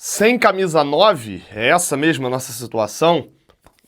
Sem camisa 9, é essa mesmo a nossa situação?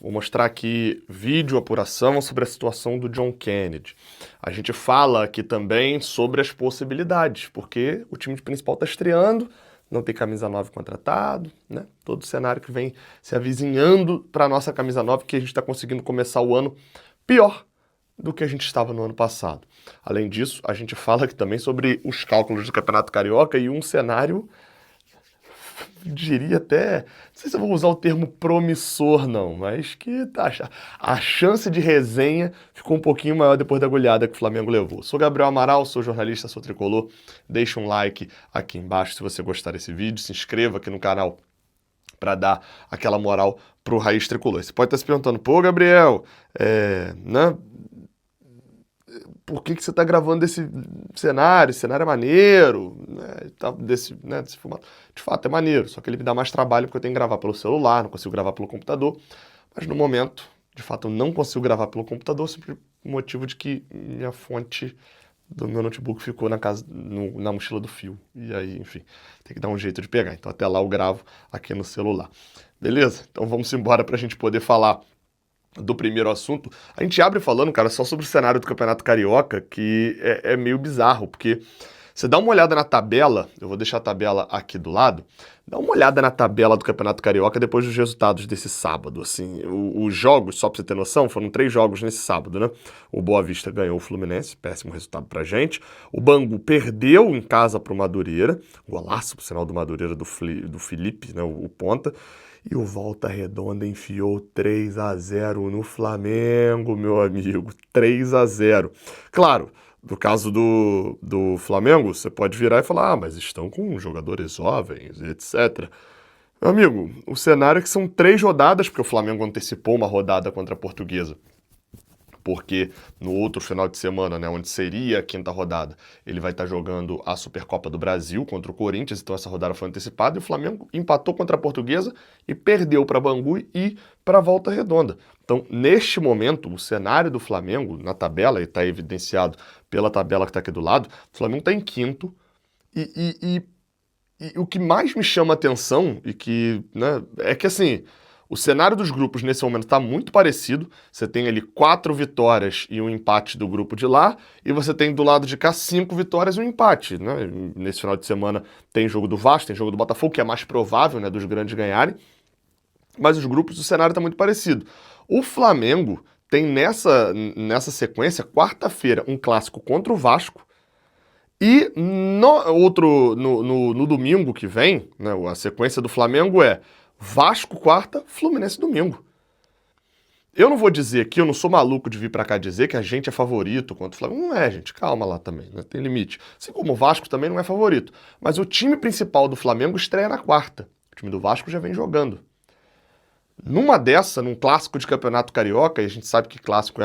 Vou mostrar aqui vídeo apuração sobre a situação do John Kennedy. A gente fala aqui também sobre as possibilidades, porque o time principal está estreando, não tem camisa 9 contratado, né? Todo o cenário que vem se avizinhando para a nossa camisa 9, que a gente está conseguindo começar o ano pior do que a gente estava no ano passado. Além disso, a gente fala aqui também sobre os cálculos do Campeonato Carioca e um cenário, diria até, não sei se eu vou usar o termo promissor não, mas que a chance de resenha ficou um pouquinho maior depois da goleada que o Flamengo levou. Sou Gabriel Amaral, sou jornalista, sou tricolor. Deixa um like aqui embaixo se você gostar desse vídeo, se inscreva aqui no canal para dar aquela moral pro Raiz Tricolor. Você pode estar se perguntando, pô, Gabriel, né? Por que você está gravando esse cenário? Esse cenário é maneiro, né? Desse formato. De fato, é maneiro, só que ele me dá mais trabalho porque eu tenho que gravar pelo celular, não consigo gravar pelo computador. Mas no momento, de fato, eu não consigo gravar pelo computador, simples motivo de que minha fonte do meu notebook ficou na mochila do fio. E aí, enfim, tem que dar um jeito de pegar. Então até lá eu gravo aqui no celular. Beleza? Então vamos embora para a gente poder falar do primeiro assunto. A gente abre falando, cara, só sobre o cenário do Campeonato Carioca, que é meio bizarro, porque você dá uma olhada na tabela, eu vou deixar a tabela aqui do lado, dá uma olhada na tabela do Campeonato Carioca depois dos resultados desse sábado, assim, os jogos, só pra você ter noção, foram 3 jogos nesse sábado, né? O Boa Vista ganhou o Fluminense, péssimo resultado pra gente, o Bangu perdeu em casa pro Madureira, golaço, por sinal do Madureira do Felipe, né, o ponta, e o Volta Redonda enfiou 3-0 no Flamengo, meu amigo. 3-0. Claro, no caso do Flamengo, você pode virar e falar, mas estão com jogadores jovens, etc. Meu amigo, o cenário é que são 3 rodadas, porque o Flamengo antecipou uma rodada contra a Portuguesa. Porque no outro final de semana, né, onde seria a 5ª rodada, ele vai estar jogando a Supercopa do Brasil contra o Corinthians, então essa rodada foi antecipada, e o Flamengo empatou contra a Portuguesa e perdeu para Bangu e para Volta Redonda. Então, neste momento, o cenário do Flamengo, na tabela, e está evidenciado pela tabela que está aqui do lado, o Flamengo está em 5º, e o que mais me chama a atenção, e que, né, é que assim, o cenário dos grupos nesse momento está muito parecido. Você tem ali 4 vitórias e um empate do grupo de lá, e você tem do lado de cá 5 vitórias e um empate, né? Nesse final de semana tem jogo do Vasco, tem jogo do Botafogo, que é mais provável, né, dos grandes ganharem. Mas os grupos, o cenário está muito parecido. O Flamengo tem nessa sequência, quarta-feira, um clássico contra o Vasco, e no domingo que vem, né, a sequência do Flamengo é Vasco quarta, Fluminense domingo. Eu não vou dizer aqui, eu não sou maluco de vir pra cá dizer que a gente é favorito contra o Flamengo. Não é, gente, calma lá também, né? Tem limite. Assim como o Vasco também não é favorito. Mas o time principal do Flamengo estreia na quarta. O time do Vasco já vem jogando. Numa dessa, num clássico de Campeonato Carioca, e a gente sabe que clássico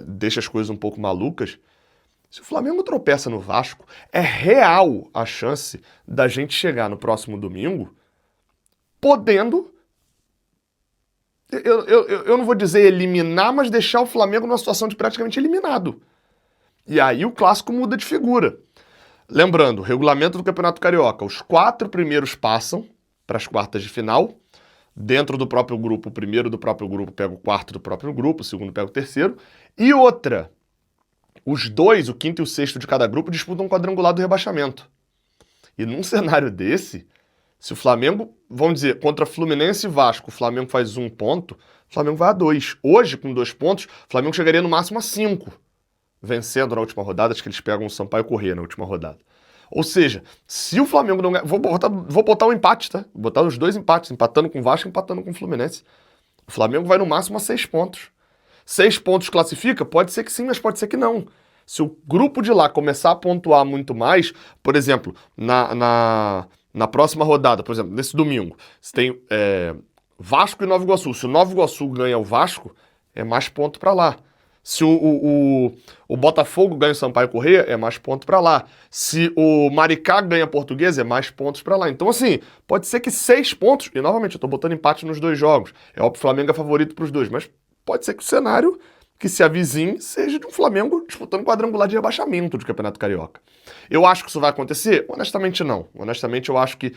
deixa as coisas um pouco malucas, se o Flamengo tropeça no Vasco, é real a chance da gente chegar no próximo domingo podendo, eu não vou dizer eliminar, mas deixar o Flamengo numa situação de praticamente eliminado. E aí o clássico muda de figura. Lembrando, regulamento do Campeonato Carioca, os 4 primeiros passam para as quartas de final. Dentro do próprio grupo, o primeiro do próprio grupo pega o 4º do próprio grupo, o segundo pega o 3º. E outra, os 2, o 5º e o 6º de cada grupo disputam um quadrangular do rebaixamento. E num cenário desse, se o Flamengo, vamos dizer, contra Fluminense e Vasco, o Flamengo faz 1 ponto, o Flamengo vai a 2. Hoje, com 2 pontos, o Flamengo chegaria no máximo a 5, vencendo na última rodada, acho que eles pegam o Sampaio Corrêa na última rodada. Ou seja, se o Flamengo não ganhar, vou botar um empate, tá? Vou botar os 2 empates, empatando com o Vasco e empatando com o Fluminense. O Flamengo vai no máximo a 6 pontos. 6 pontos classifica? Pode ser que sim, mas pode ser que não. Se o grupo de lá começar a pontuar muito mais, por exemplo, na próxima rodada, por exemplo, nesse domingo, você tem Vasco e Nova Iguaçu. Se o Nova Iguaçu ganha o Vasco, é mais ponto para lá. Se o Botafogo ganha o Sampaio Corrêa, é mais ponto para lá. Se o Maricá ganha a Portuguesa, é mais pontos para lá. Então, assim, pode ser que 6 pontos, e novamente, eu tô botando empate nos 2 jogos. É óbvio que o Flamengo é favorito para os 2, mas pode ser que o cenário que se avizinhe seja de um Flamengo disputando quadrangular de rebaixamento do Campeonato Carioca. Eu acho que isso vai acontecer? Honestamente, não. Honestamente, eu acho que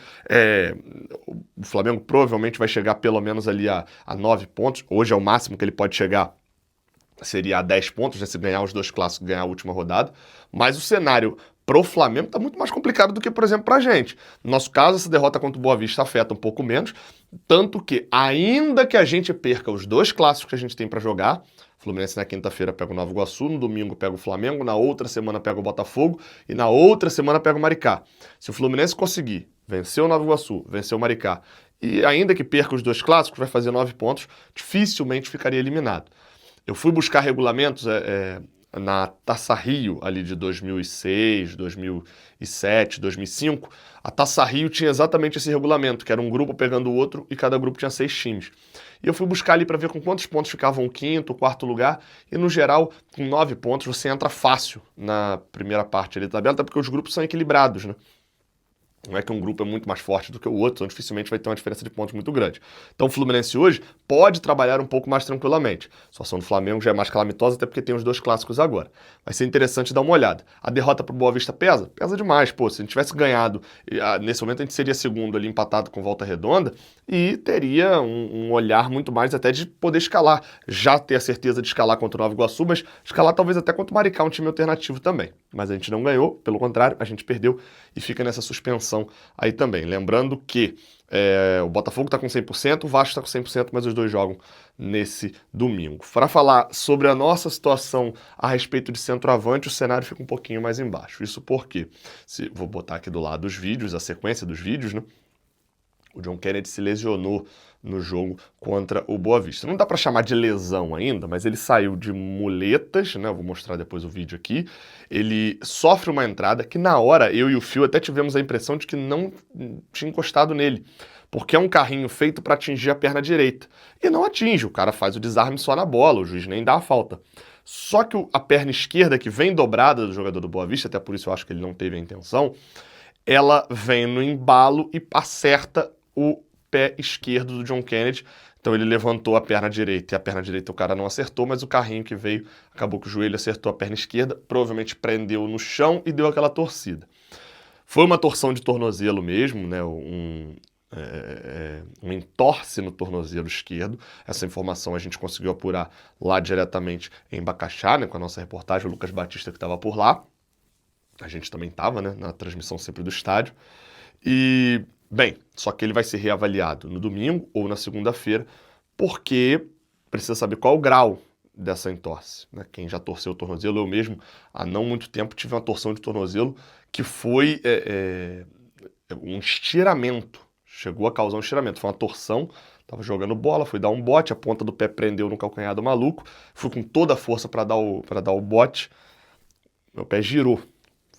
o Flamengo provavelmente vai chegar pelo menos ali a 9 pontos. Hoje é o máximo que ele pode chegar, seria a 10 pontos, né, se ganhar os dois clássicos e ganhar a última rodada. Mas o cenário pro Flamengo tá muito mais complicado do que, por exemplo, pra gente. No nosso caso, essa derrota contra o Boa Vista afeta um pouco menos, tanto que, ainda que a gente perca os dois clássicos que a gente tem para jogar, o Fluminense na quinta-feira pega o Nova Iguaçu, no domingo pega o Flamengo, na outra semana pega o Botafogo e na outra semana pega o Maricá. Se o Fluminense conseguir vencer o Nova Iguaçu, vencer o Maricá, e ainda que perca os dois clássicos, vai fazer 9 pontos, dificilmente ficaria eliminado. Eu fui buscar regulamentos na Taça Rio, ali de 2006, 2007, 2005. A Taça Rio tinha exatamente esse regulamento, que era um grupo pegando o outro e cada grupo tinha 6 times. E eu fui buscar ali para ver com quantos pontos ficavam o quinto, o quarto lugar, e no geral, com 9 pontos, você entra fácil na primeira parte ali da tabela, até porque os grupos são equilibrados, né? Não é que um grupo é muito mais forte do que o outro, então dificilmente vai ter uma diferença de pontos muito grande. Então o Fluminense hoje pode trabalhar um pouco mais tranquilamente. A situação do Flamengo já é mais calamitosa, até porque tem os dois clássicos agora. Vai ser interessante dar uma olhada. A derrota pro Boa Vista pesa? Pesa demais. Pô, se a gente tivesse ganhado, nesse momento a gente seria segundo ali, empatado com Volta Redonda, e teria um olhar muito mais até de poder escalar. Já ter a certeza de escalar contra o Nova Iguaçu, mas escalar talvez até contra o Maricá, um time alternativo também. Mas a gente não ganhou, pelo contrário, a gente perdeu e fica nessa suspensão aí também. Lembrando que o Botafogo está com 100%, o Vasco está com 100%, mas os dois jogam nesse domingo. Para falar sobre a nossa situação a respeito de centroavante, o cenário fica um pouquinho mais embaixo. Isso porque, vou botar aqui do lado os vídeos, a sequência dos vídeos, né? O John Kennedy se lesionou no jogo contra o Boa Vista. Não dá para chamar de lesão ainda, mas ele saiu de muletas, né? Eu vou mostrar depois o vídeo aqui. Ele sofre uma entrada que na hora eu e o Fio até tivemos a impressão de que não tinha encostado nele, porque é um carrinho feito para atingir a perna direita. E não atinge, o cara faz o desarme só na bola, o juiz nem dá a falta. Só que a perna esquerda, que vem dobrada do jogador do Boa Vista, até por isso eu acho que ele não teve a intenção, ela vem no embalo e acerta o pé esquerdo do John Kennedy. Então ele levantou a perna direita e a perna direita o cara não acertou, mas o carrinho que veio, acabou que o joelho acertou a perna esquerda, provavelmente prendeu no chão e deu aquela torcida. Foi uma torção de tornozelo mesmo, né? Um entorse no tornozelo esquerdo. Essa informação a gente conseguiu apurar lá diretamente em Bacaxá, né? Com a nossa reportagem, o Lucas Batista que estava por lá. A gente também estava, né? Na transmissão sempre do estádio. E bem, só que ele vai ser reavaliado no domingo ou na segunda-feira, porque precisa saber qual o grau dessa entorse, né? Quem já torceu o tornozelo, eu mesmo, há não muito tempo, tive uma torção de tornozelo que foi um estiramento, chegou a causar um estiramento, foi uma torção, tava jogando bola, fui dar um bote, a ponta do pé prendeu no calcanhar do maluco, fui com toda a força para dar o bote, meu pé girou.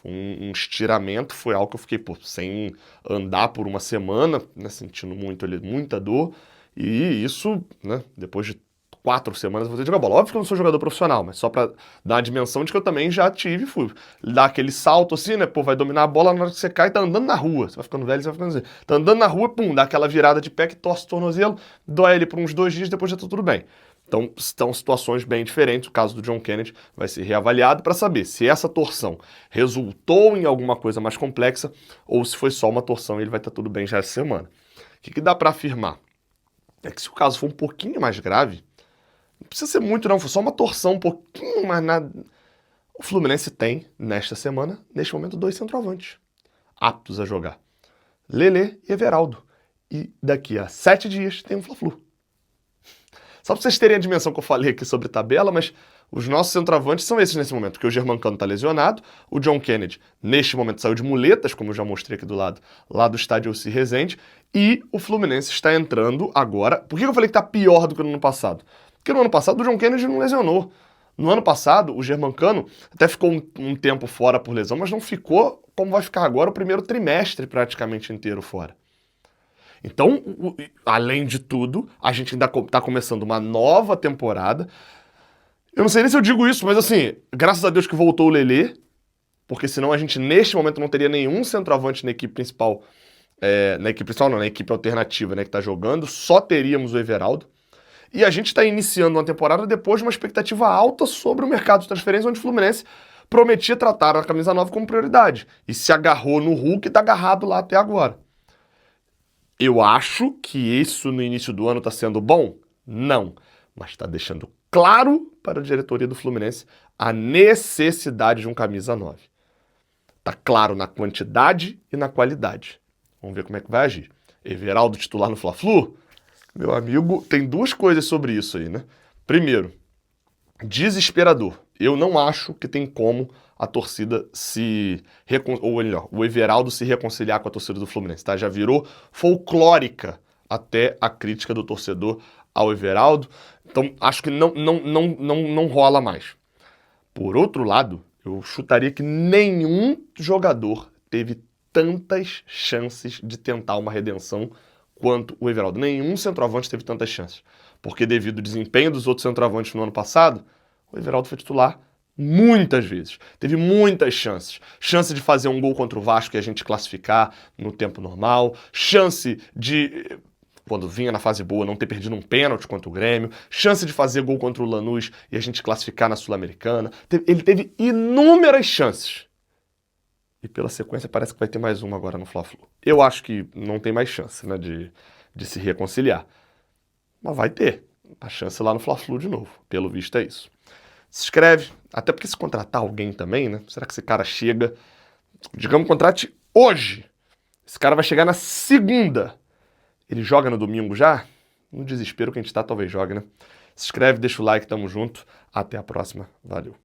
Um estiramento, foi algo que eu fiquei sem andar por uma semana, né, sentindo muita dor, e isso, né, depois de 4 semanas eu vou ter de jogar bola. Óbvio que eu não sou jogador profissional, mas só pra dar a dimensão de que eu também já fui dar aquele salto assim, né, pô, vai dominar a bola, na hora que você cai, tá andando na rua, você vai ficando velho, você vai ficando assim, tá andando na rua, pum, dá aquela virada de pé que torce o tornozelo, dói ele por uns 2 dias, depois já tá tudo bem. Então, estão situações bem diferentes. O caso do John Kennedy vai ser reavaliado para saber se essa torção resultou em alguma coisa mais complexa ou se foi só uma torção e ele vai estar tudo bem já essa semana. O que dá para afirmar? É que se o caso for um pouquinho mais grave, não precisa ser muito não, foi só uma torção um pouquinho mais nada. O Fluminense tem, nesta semana, neste momento, 2 centroavantes aptos a jogar. Lelê e Everaldo. E daqui a 7 dias tem um Fla-Flu. Só para vocês terem a dimensão que eu falei aqui sobre tabela, mas os nossos centroavantes são esses nesse momento, porque o Germancano está lesionado, o John Kennedy neste momento saiu de muletas, como eu já mostrei aqui do lado, lá do estádio Alci Resende, e o Fluminense está entrando agora. Por que eu falei que está pior do que no ano passado? Porque no ano passado o John Kennedy não lesionou. No ano passado, o Germancano até ficou um tempo fora por lesão, mas não ficou como vai ficar agora o primeiro trimestre praticamente inteiro fora. Então, além de tudo, a gente ainda está começando uma nova temporada. Eu não sei nem se eu digo isso, mas assim, graças a Deus que voltou o Lelê, porque senão a gente neste momento não teria nenhum centroavante na equipe principal, na equipe principal não, na equipe alternativa, né, que está jogando, só teríamos o Everaldo. E a gente está iniciando uma temporada depois de uma expectativa alta sobre o mercado de transferência, onde o Fluminense prometia tratar a camisa 9 como prioridade. E se agarrou no Hulk e está agarrado lá até agora. Eu acho que isso no início do ano está sendo bom? Não. Mas está deixando claro para a diretoria do Fluminense a necessidade de um camisa 9. Está claro na quantidade e na qualidade. Vamos ver como é que vai agir. Everaldo titular no Fla-Flu? Meu amigo, tem duas coisas sobre isso aí, né? Primeiro, desesperador. Eu não acho que tem como a torcida ou melhor, o Everaldo se reconciliar com a torcida do Fluminense, tá? Já virou folclórica até a crítica do torcedor ao Everaldo. Então, acho que não rola mais. Por outro lado, eu chutaria que nenhum jogador teve tantas chances de tentar uma redenção quanto o Everaldo. Nenhum centroavante teve tantas chances. Porque devido ao desempenho dos outros centroavantes no ano passado, o Everaldo foi titular muitas vezes. Teve muitas chances. Chance de fazer um gol contra o Vasco e a gente classificar no tempo normal. Chance de, quando vinha na fase boa, não ter perdido um pênalti contra o Grêmio. Chance de fazer gol contra o Lanús e a gente classificar na Sul-Americana. Ele teve inúmeras chances. E pela sequência parece que vai ter mais uma agora no Fla-Flu. Eu acho que não tem mais chance, né, de se reconciliar. Mas vai ter a chance lá no Fla-Flu de novo. Pelo visto é isso. Se inscreve, até porque se contratar alguém também, né? Será que esse cara chega... Digamos, contrate hoje. Esse cara vai chegar na segunda. Ele joga no domingo já? No desespero que a gente tá, talvez jogue, né? Se inscreve, deixa o like, tamo junto. Até a próxima. Valeu.